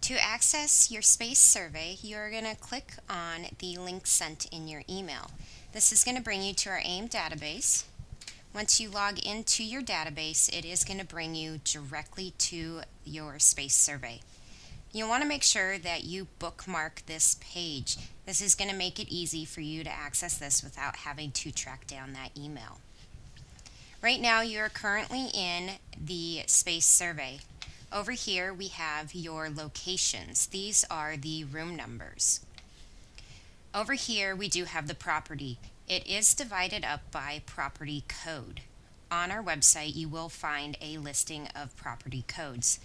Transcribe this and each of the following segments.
To access your space survey, you're going to click on the link sent in your email. This is going to bring you to our AIM database. Once you log into your database, it is going to bring you directly to your space survey. You'll want to make sure that you bookmark this page. This is going to make it easy for you to access this without having to track down that email. Right now, you're currently in the space survey. Over here, we have your locations. These are the room numbers. Over here, we do have the property. It is divided up by property code. On our website, you will find a listing of property codes,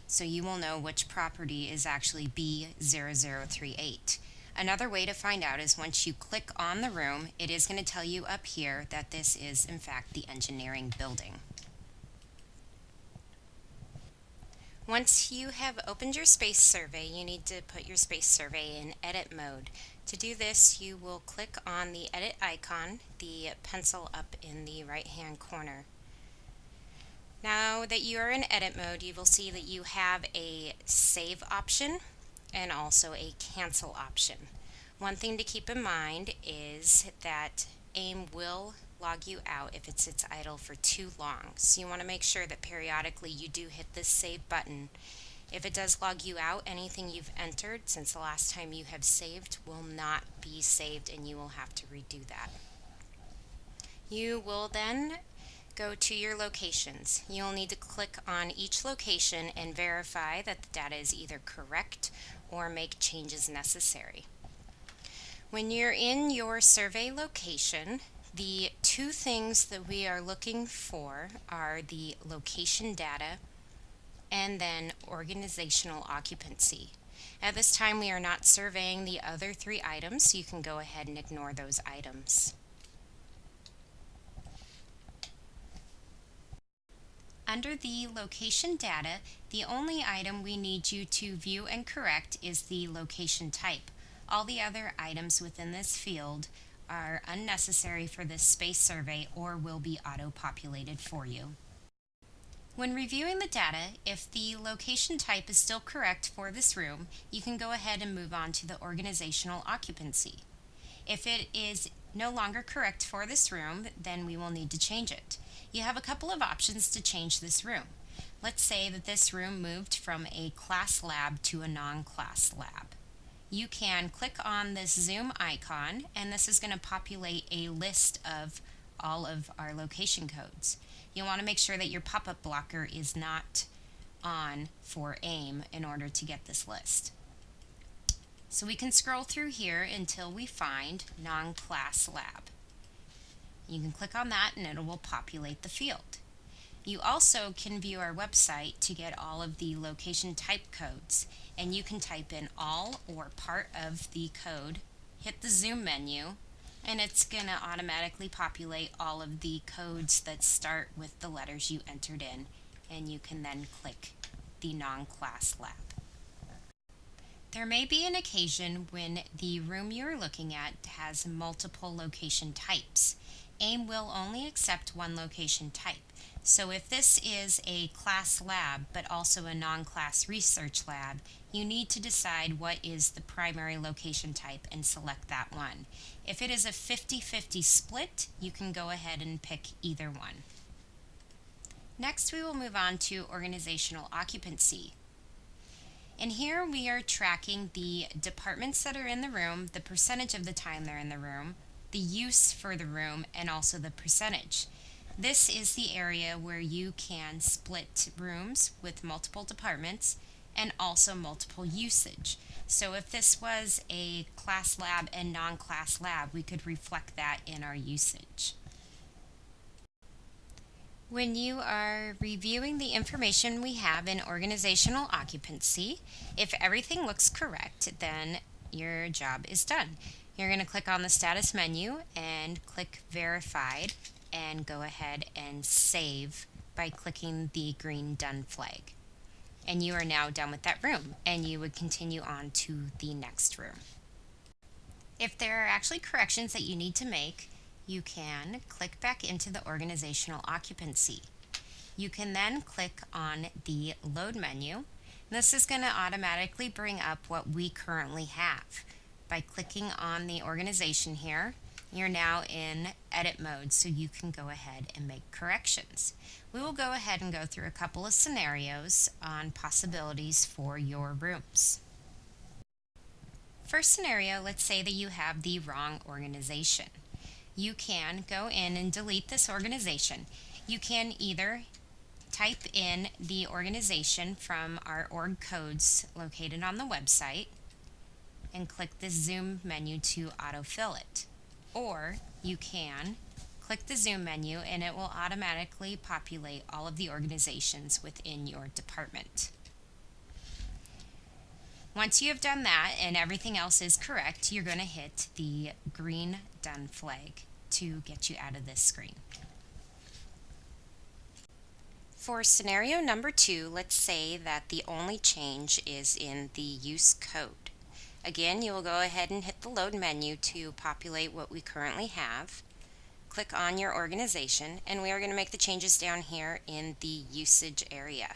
so you will know which property is actually B0038. Another way to find out is once you click on the room, it is going to tell you up here that this is in fact the engineering building. Once you have opened your space survey, you need to put your space survey in edit mode. To do this, you will click on the edit icon, the pencil up in the right hand corner. Now that you are in edit mode, you will see that you have a save option and also a cancel option. One thing to keep in mind is that AIM will log you out if it sits idle for too long. So you want to make sure that periodically you do hit this save button. If it does log you out, anything you've entered since the last time you have saved will not be saved and you will have to redo that. You will then go to your locations. You'll need to click on each location and verify that the data is either correct or make changes necessary. When you're in your survey location, the two things that we are looking for are the location data and then organizational occupancy. At this time, we are not surveying the other three items, so you can go ahead and ignore those items. Under the location data, the only item we need you to view and correct is the location type. All the other items within this field are unnecessary for this space survey or will be auto-populated for you. When reviewing the data, if the location type is still correct for this room, you can go ahead and move on to the organizational occupancy. If it is no longer correct for this room, then we will need to change it. You have a couple of options to change this room. Let's say that this room moved from a class lab to a non-class lab. You can click on this zoom icon and this is going to populate a list of all of our location codes. You'll want to make sure that your pop-up blocker is not on for AIM in order to get this list. So we can scroll through here until we find non-class lab. You can click on that and it will populate the field. You also can view our website to get all of the location type codes, and you can type in all or part of the code, hit the zoom menu, and it's going to automatically populate all of the codes that start with the letters you entered in, and you can then click the non-class lab. There may be an occasion when the room you're looking at has multiple location types. AIM will only accept one location type. So if this is a class lab but also a non-class research lab, you need to decide what is the primary location type and select that one. If it is a 50-50 split, you can go ahead and pick either one. Next, we will move on to organizational occupancy. And here we are tracking the departments that are in the room, the percentage of the time they're in the room, the use for the room, and also the percentage. This is the area where you can split rooms with multiple departments and also multiple usage. So if this was a class lab and non-class lab, we could reflect that in our usage. When you are reviewing the information we have in organizational occupancy, if everything looks correct, then your job is done. You're going to click on the status menu and click verified and go ahead and save by clicking the green done flag. And you are now done with that room, and you would continue on to the next room. If there are actually corrections that you need to make, you can click back into the organizational occupancy. You can then click on the load menu. This is going to automatically bring up what we currently have. By clicking on the organization here, you're now in edit mode, so you can go ahead and make corrections. We will go ahead and go through a couple of scenarios on possibilities for your rooms. First scenario, let's say that you have the wrong organization. You can go in and delete this organization. You can either type in the organization from our org codes located on the website and click the zoom menu to autofill it. Or you can click the zoom menu and it will automatically populate all of the organizations within your department. Once you have done that and everything else is correct, you're going to hit the green done flag to get you out of this screen. For scenario number 2, let's say that the only change is in the use code. Again, you will go ahead and hit the load menu to populate what we currently have. Click on your organization, and we are going to make the changes down here in the usage area.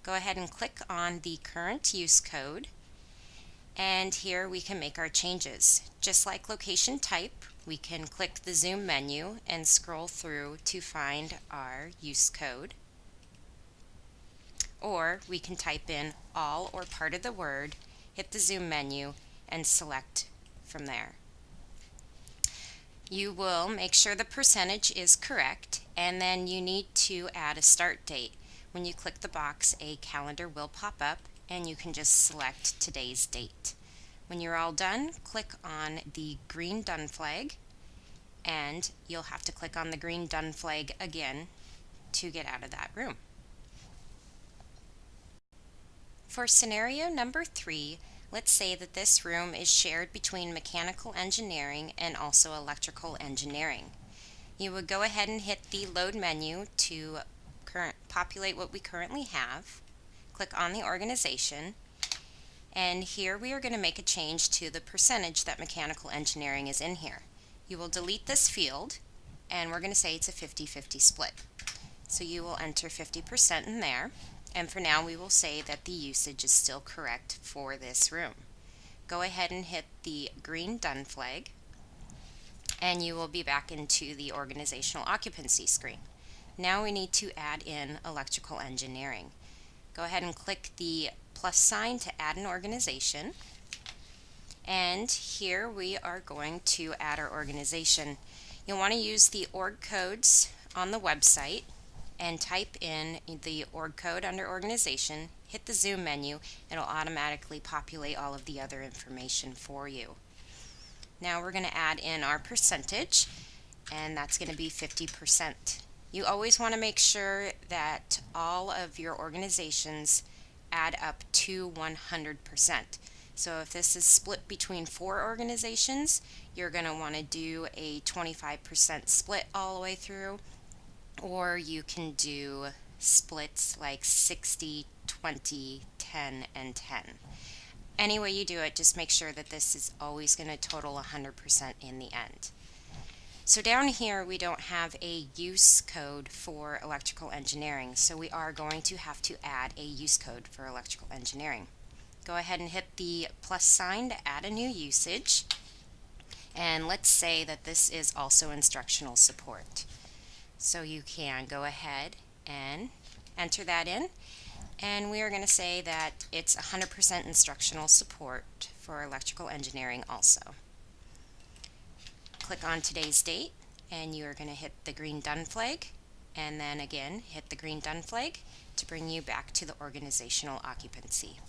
Go ahead and click on the current use code, and here we can make our changes. Just like location type, we can click the zoom menu and scroll through to find our use code. Or we can type in all or part of the word, hit the zoom menu, and select from there. You will make sure the percentage is correct, and then you need to add a start date. When you click the box, a calendar will pop up, and you can just select today's date. When you're all done, click on the green done flag, and you'll have to click on the green done flag again to get out of that room. For scenario number 3, let's say that this room is shared between mechanical engineering and also electrical engineering. You would go ahead and hit the load menu to populate what we currently have. Click on the organization, and here we are going to make a change to the percentage that mechanical engineering is in here. You will delete this field, and we're going to say it's a 50-50 split. So you will enter 50% in there. And for now, we will say that the usage is still correct for this room. Go ahead and hit the green done flag, and you will be back into the organizational occupancy screen. Now we need to add in electrical engineering. Go ahead and click the plus sign to add an organization. And here we are going to add our organization. You'll want to use the org codes on the website and type in the org code under organization, hit the zoom menu, and it'll automatically populate all of the other information for you. Now we're going to add in our percentage, and that's going to be 50%. You always want to make sure that all of your organizations add up to 100%. So if this is split between 4 organizations, you're going to want to do a 25% split all the way through, or you can do splits like 60, 20, 10, and 10. Any way you do it, just make sure that this is always going to total 100% in the end. So down here we don't have a use code for electrical engineering, so we are going to have to add a use code for electrical engineering. Go ahead and hit the plus sign to add a new usage, and let's say that this is also instructional support. So you can go ahead and enter that in, and we are going to say that it's 100% instructional support for electrical engineering also. Click on today's date, and you are going to hit the green done flag, and then again hit the green done flag to bring you back to the organizational occupancy.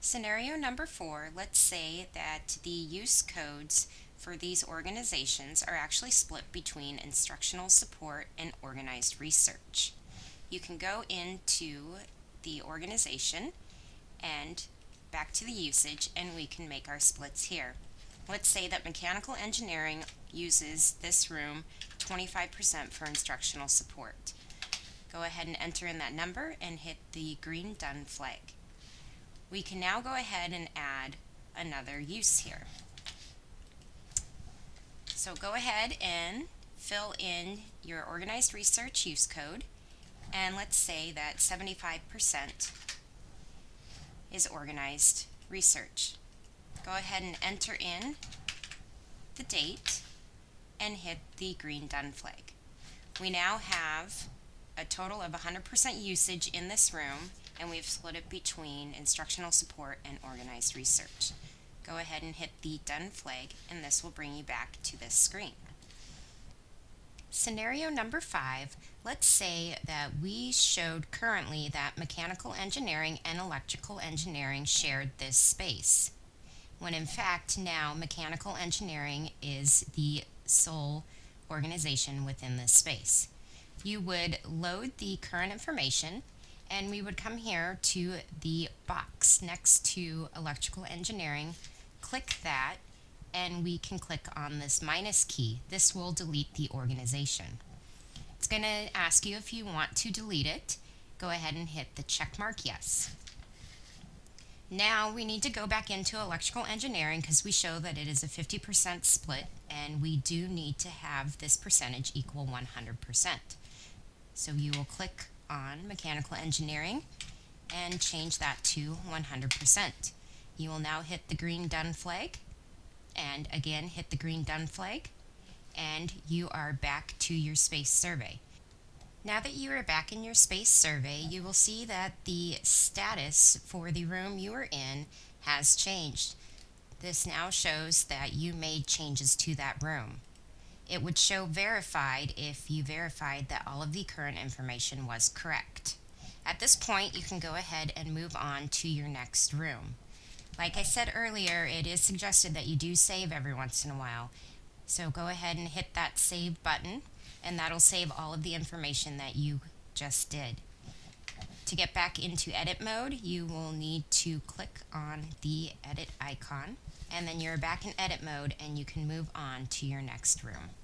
Scenario number 4, let's say that the use codes for these organizations are actually split between instructional support and organized research. You can go into the organization and back to the usage, and we can make our splits here. Let's say that mechanical engineering uses this room 25% for instructional support. Go ahead and enter in that number and hit the green done flag. We can now go ahead and add another use here. So go ahead and fill in your organized research use code, and let's say that 75% is organized research. Go ahead and enter in the date and hit the green done flag. We now have a total of 100% usage in this room, and we've split it between instructional support and organized research. Go ahead and hit the done flag, and this will bring you back to this screen. Scenario number 5, let's say that we showed currently that mechanical engineering and electrical engineering shared this space, when in fact now mechanical engineering is the sole organization within this space. You would load the current information, and we would come here to the box next to electrical engineering, click that, and we can click on this minus key. This will delete the organization. It's going to ask you if you want to delete it. Go ahead and hit the check mark yes. Now we need to go back into electrical engineering because we show that it is a 50% split, and we do need to have this percentage equal 100%. So you will click on mechanical engineering and change that to 100%. You will now hit the green done flag, and again hit the green done flag, and you are back to your space survey. Now that you are back in your space survey, you will see that the status for the room you are in has changed. This now shows that you made changes to that room. It would show verified if you verified that all of the current information was correct. At this point, you can go ahead and move on to your next room. Like I said earlier, it is suggested that you do save every once in a while. So go ahead and hit that save button, and that'll save all of the information that you just did. To get back into edit mode, you will need to click on the edit icon, and then you're back in edit mode and you can move on to your next room.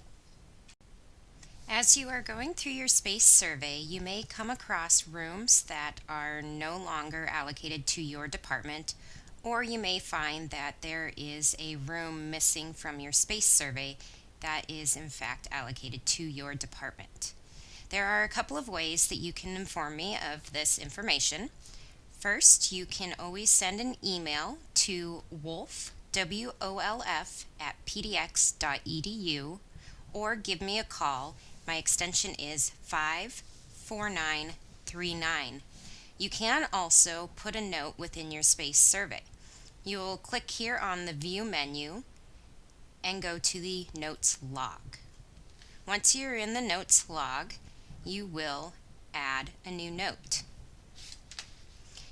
As you are going through your space survey, you may come across rooms that are no longer allocated to your department, or you may find that there is a room missing from your space survey that is in fact allocated to your department. There are a couple of ways that you can inform me of this information. First, you can always send an email to wolf, WOLF, @pdx.edu, or give me a call. My extension is 54939. You can also put a note within your space survey. You will click here on the View menu and go to the Notes log. Once you're in the Notes log, you will add a new note.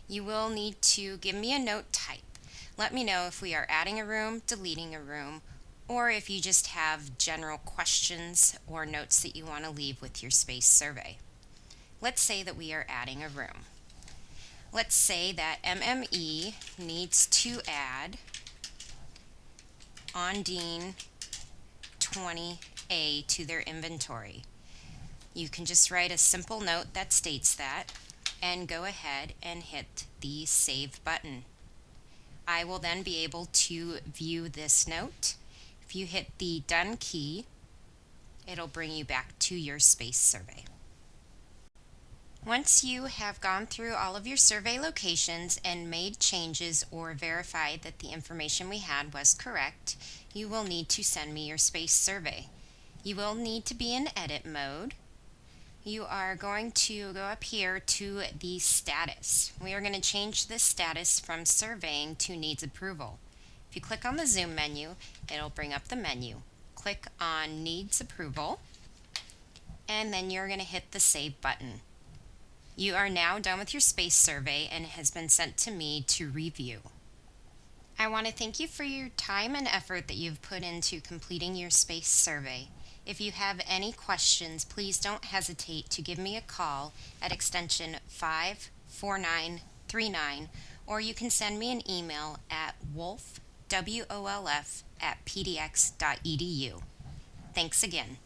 You will need to give me a note type. Let me know if we are adding a room, deleting a room, or if you just have general questions or notes that you want to leave with your space survey. Let's say that we are adding a room. Let's say that MME needs to add Ondine 20A to their inventory. You can just write a simple note that states that and go ahead and hit the Save button. I will then be able to view this note. If you hit the Done key, it'll bring you back to your space survey. Once you have gone through all of your survey locations and made changes or verified that the information we had was correct, you will need to send me your space survey. You will need to be in edit mode. You are going to go up here to the status. We are going to change this status from surveying to needs approval. If you click on the zoom menu, it'll bring up the menu. Click on needs approval, and then you're going to hit the save button. You are now done with your space survey and it has been sent to me to review. I want to thank you for your time and effort that you've put into completing your space survey. If you have any questions, please don't hesitate to give me a call at extension 54939, or you can send me an email at wolf, WOLF, @pdx.edu. Thanks again.